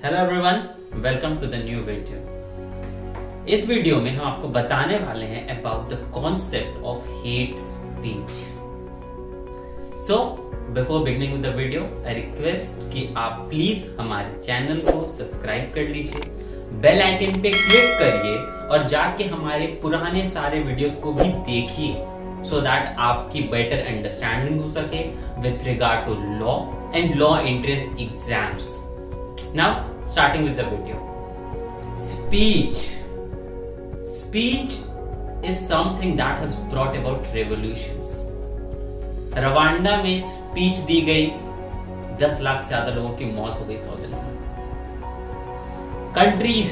Hello everyone, welcome to the new video. इस video में हम आपको बताने वाले हैं about the concept of hate speech. So before beginning with the video, I request कि आप प्लीज हमारे चैनल को सब्सक्राइब कर लीजिए, बेल आइकन पे क्लिक करिए और जाके हमारे पुराने सारे वीडियोस को भी देखिए so that आपकी better understanding हो सके with regard to law and law entrance exams. Now, starting with the video. Speech is something that has brought about revolutions. Rwanda में स्पीच दी गई, 10 लाख से ज्यादा लोगों की मौत हो गई 100 दिन में। कंट्रीज,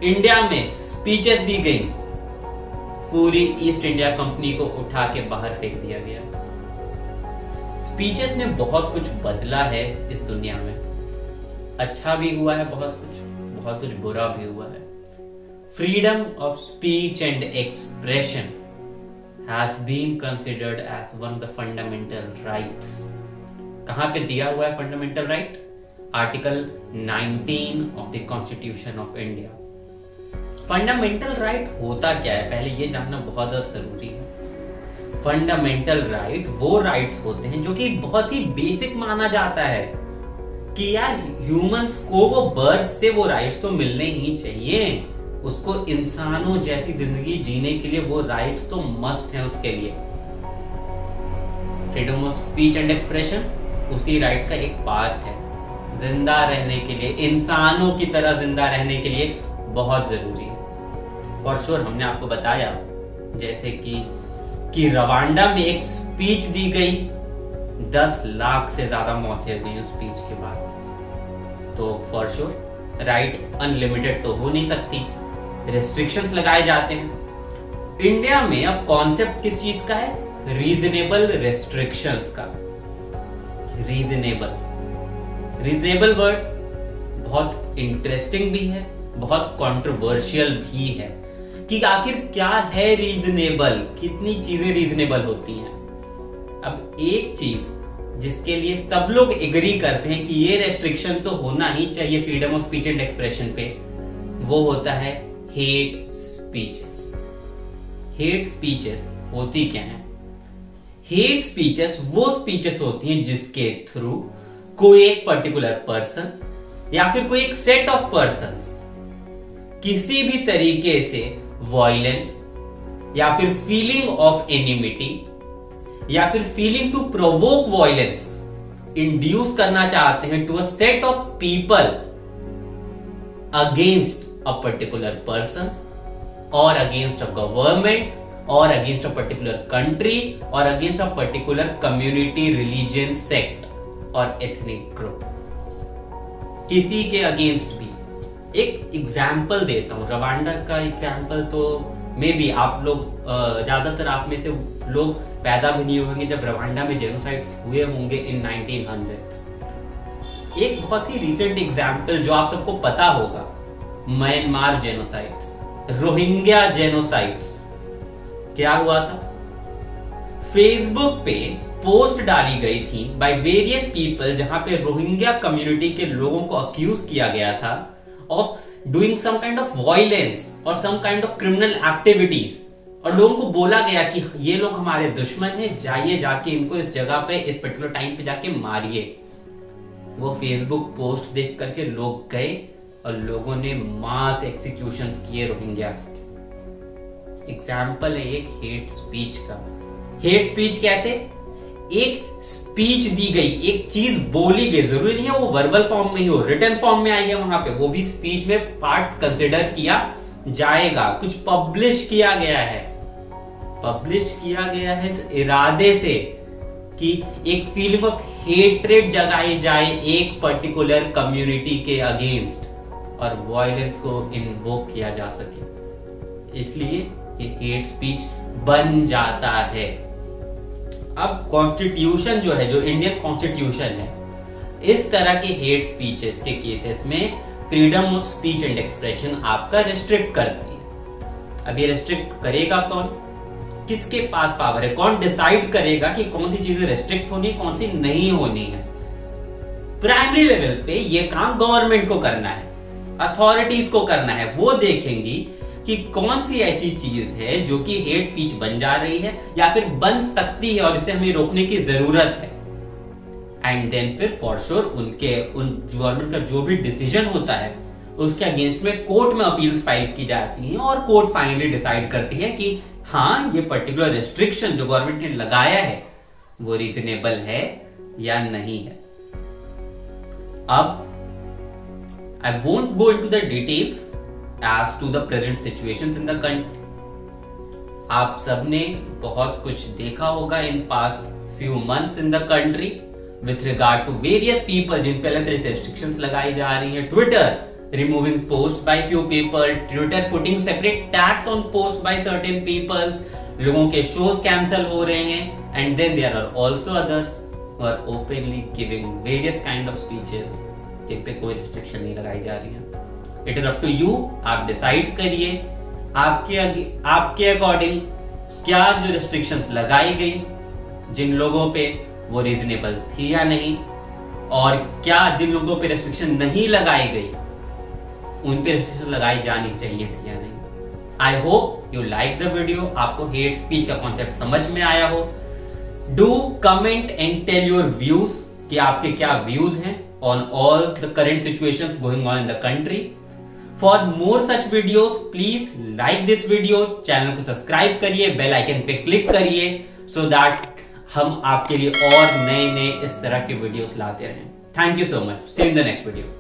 इंडिया में स्पीचेस दी गई, पूरी ईस्ट इंडिया कंपनी को उठा के बाहर फेंक दिया गया। स्पीचेस ने बहुत कुछ बदला है इस दुनिया में, अच्छा भी हुआ है, बहुत कुछ बुरा भी हुआ है। Freedom of speech and expression has been considered as one of the fundamental rights. कहां पे दिया हुआ है fundamental right? Article 19 of the constitution of India. Fundamental right होता क्या है, पहले ये जानना बहुत ज्यादा जरूरी है। फंडामेंटल राइट वो राइट्स होते हैं जो कि बहुत ही बेसिक माना जाता है कि यार ह्यूमंस को वो बर्थ से वो राइट्स तो मिलने ही चाहिए, उसको इंसानों जैसी जिंदगी जीने के लिए वो राइट्स तो मस्ट है उसके लिए। Freedom of speech and expression उसी राइट का एक पार्ट है। जिंदा रहने के लिए, इंसानों की तरह जिंदा रहने के लिए बहुत जरूरी है। फॉर श्योर हमने आपको बताया जैसे कि रवांडा में एक स्पीच दी गई, 10 लाख से ज्यादा मौतें हो गई उस स्पीच के बाद। तो फॉर श्योर राइट अनलिमिटेड तो हो नहीं सकती, रेस्ट्रिक्शंस लगाए जाते हैं। इंडिया में अब कॉन्सेप्ट किस चीज का है? रीजनेबल रेस्ट्रिक्शंस का। रीजनेबल वर्ड बहुत इंटरेस्टिंग भी है, बहुत कंट्रोवर्शियल भी है कि आखिर क्या है रीजनेबल, कितनी चीजें रीजनेबल होती हैं। अब एक चीज जिसके लिए सब लोग एग्री करते हैं कि ये रेस्ट्रिक्शन तो होना ही चाहिए freedom of speech and expression पे, वो होता है हेट स्पीचेस। हेट स्पीचेस होती क्या है? हेट स्पीचेस वो स्पीचेस होती हैं जिसके थ्रू कोई एक पर्टिकुलर पर्सन या फिर कोई एक सेट ऑफ पर्संस किसी भी तरीके से वायलेंस या फिर फीलिंग ऑफ एनिमिटी या फिर feeling to provoke violence induce करना चाहते हैं to a set of people against a particular person और अगेंस्ट अ गवर्नमेंट और अगेंस्ट अ पर्टिकुलर कंट्री और against a particular community, religion, sect और एथनिक ग्रुप, किसी के अगेंस्ट भी। एक एग्जाम्पल देता हूं, रवांडा का एग्जाम्पल तो मे बी आप लोग ज्यादातर आप में से लोग पैदा भी नहीं होंगे जब रवांडा में जेनोसाइड्स हुए होंगे इन 1900s। एक बहुत ही रिसेंट एग्जाम्पल जो आप सबको पता होगा, म्यांमार जेनोसाइड्स, रोहिंग्या जेनोसाइड्स। क्या हुआ था? फेसबुक पे पोस्ट डाली गई थी बाय वेरियस पीपल जहां पे रोहिंग्या कम्युनिटी के लोगों को अक्यूज किया गया था of doing some kind of violence और some kind of criminal activities, और लोगों को बोला गया कि ये लोग हमारे दुश्मन हैं, जाइए जाके इनको इस जगह पे इस पर्टिकुलर टाइम पे जाके मारिए। वो फेसबुक पोस्ट देख करके लोग गए और लोगों ने मास एक्सिक्यूशंस किए रोहिंग्यास के। एग्जाम्पल है एक हेट स्पीच का। हेट स्पीच कैसे? एक स्पीच दी गई, एक चीज बोली गई, जरूरी नहीं है वो वर्बल फॉर्म में ही हो, रिटन फॉर्म में आई है वहां पे, वो भी स्पीच में पार्ट कंसिडर किया जाएगा। कुछ पब्लिश किया गया है इस इरादे से कि एक फीलिंग ऑफ हेट्रेड जगाई जाए एक पर्टिकुलर कम्युनिटी के अगेंस्ट और वायलेंस को इन्वोक किया जा सके, इसलिए ये हेट स्पीच बन जाता है। अब कॉन्स्टिट्यूशन जो है, जो इंडियन कॉन्स्टिट्यूशन है, इस तरह के हेट स्पीचेस के केसेस में freedom of speech and expression आपका रिस्ट्रिक्ट करती है। अब ये रिस्ट्रिक्ट करेगा कौन? किसके पास पावर है? कौन डिसाइड करेगा कि कौन सी चीजें रिस्ट्रिक्ट होनी, कौन सी नहीं होनी है? प्राइमरी लेवल पे ये काम गवर्नमेंट को करना है, अथॉरिटीज को करना है। वो देखेंगी कि कौन सी ऐसी चीज है जो कि हेट स्पीच बन जा रही है या फिर बन सकती है और इसे हमें रोकने की जरूरत है। एंड देन फिर फॉर श्योर उन गवर्नमेंट का जो भी डिसीजन होता है उसके अगेंस्ट में कोर्ट में अपील्स फाइल की जाती हैं और कोर्ट फाइनली डिसाइड करती है कि हाँ, ये पर्टिकुलर रिस्ट्रिक्शन जो गवर्नमेंट ने लगाया है वो रीजनेबल है या नहीं है। अब I won't go into the details as to the present situations in the country. आप सबने बहुत कुछ देखा होगा in past few months in the country with regard to various people जिन पे अलग तरह से restrictions लगाई जा रही हैं। Twitter removing posts by few people, Twitter putting separate tax on posts by certain people, लोगों के shows cancel हो रहे हैं, and then there are also others who are openly giving various kind of speeches जिन पे कोई restriction नहीं लगाई जा रही है। It is up to you, आप डिसाइड करिए आपके अकॉर्डिंग क्या जो रिस्ट्रिक्शंस लगाई गई जिन लोगों पे वो रीजनेबल थी या नहीं, और क्या जिन लोगों पे रिस्ट्रिक्शन नहीं लगाई गई उन पे रिस्ट्रिक्शन लगाई जानी चाहिए थी या नहीं। I hope you like the video, आपको हेट स्पीच का कॉन्सेप्ट समझ में आया हो। Do comment and tell your views कि आपके क्या व्यूज हैं on all the current situations going on in the country. For more such videos, please like this video, channel को सब्सक्राइब करिए, बेल आइकन पे क्लिक करिए so that हम आपके लिए और नए इस तरह के वीडियोस लाते रहें। Thank you so much. See you in the next video.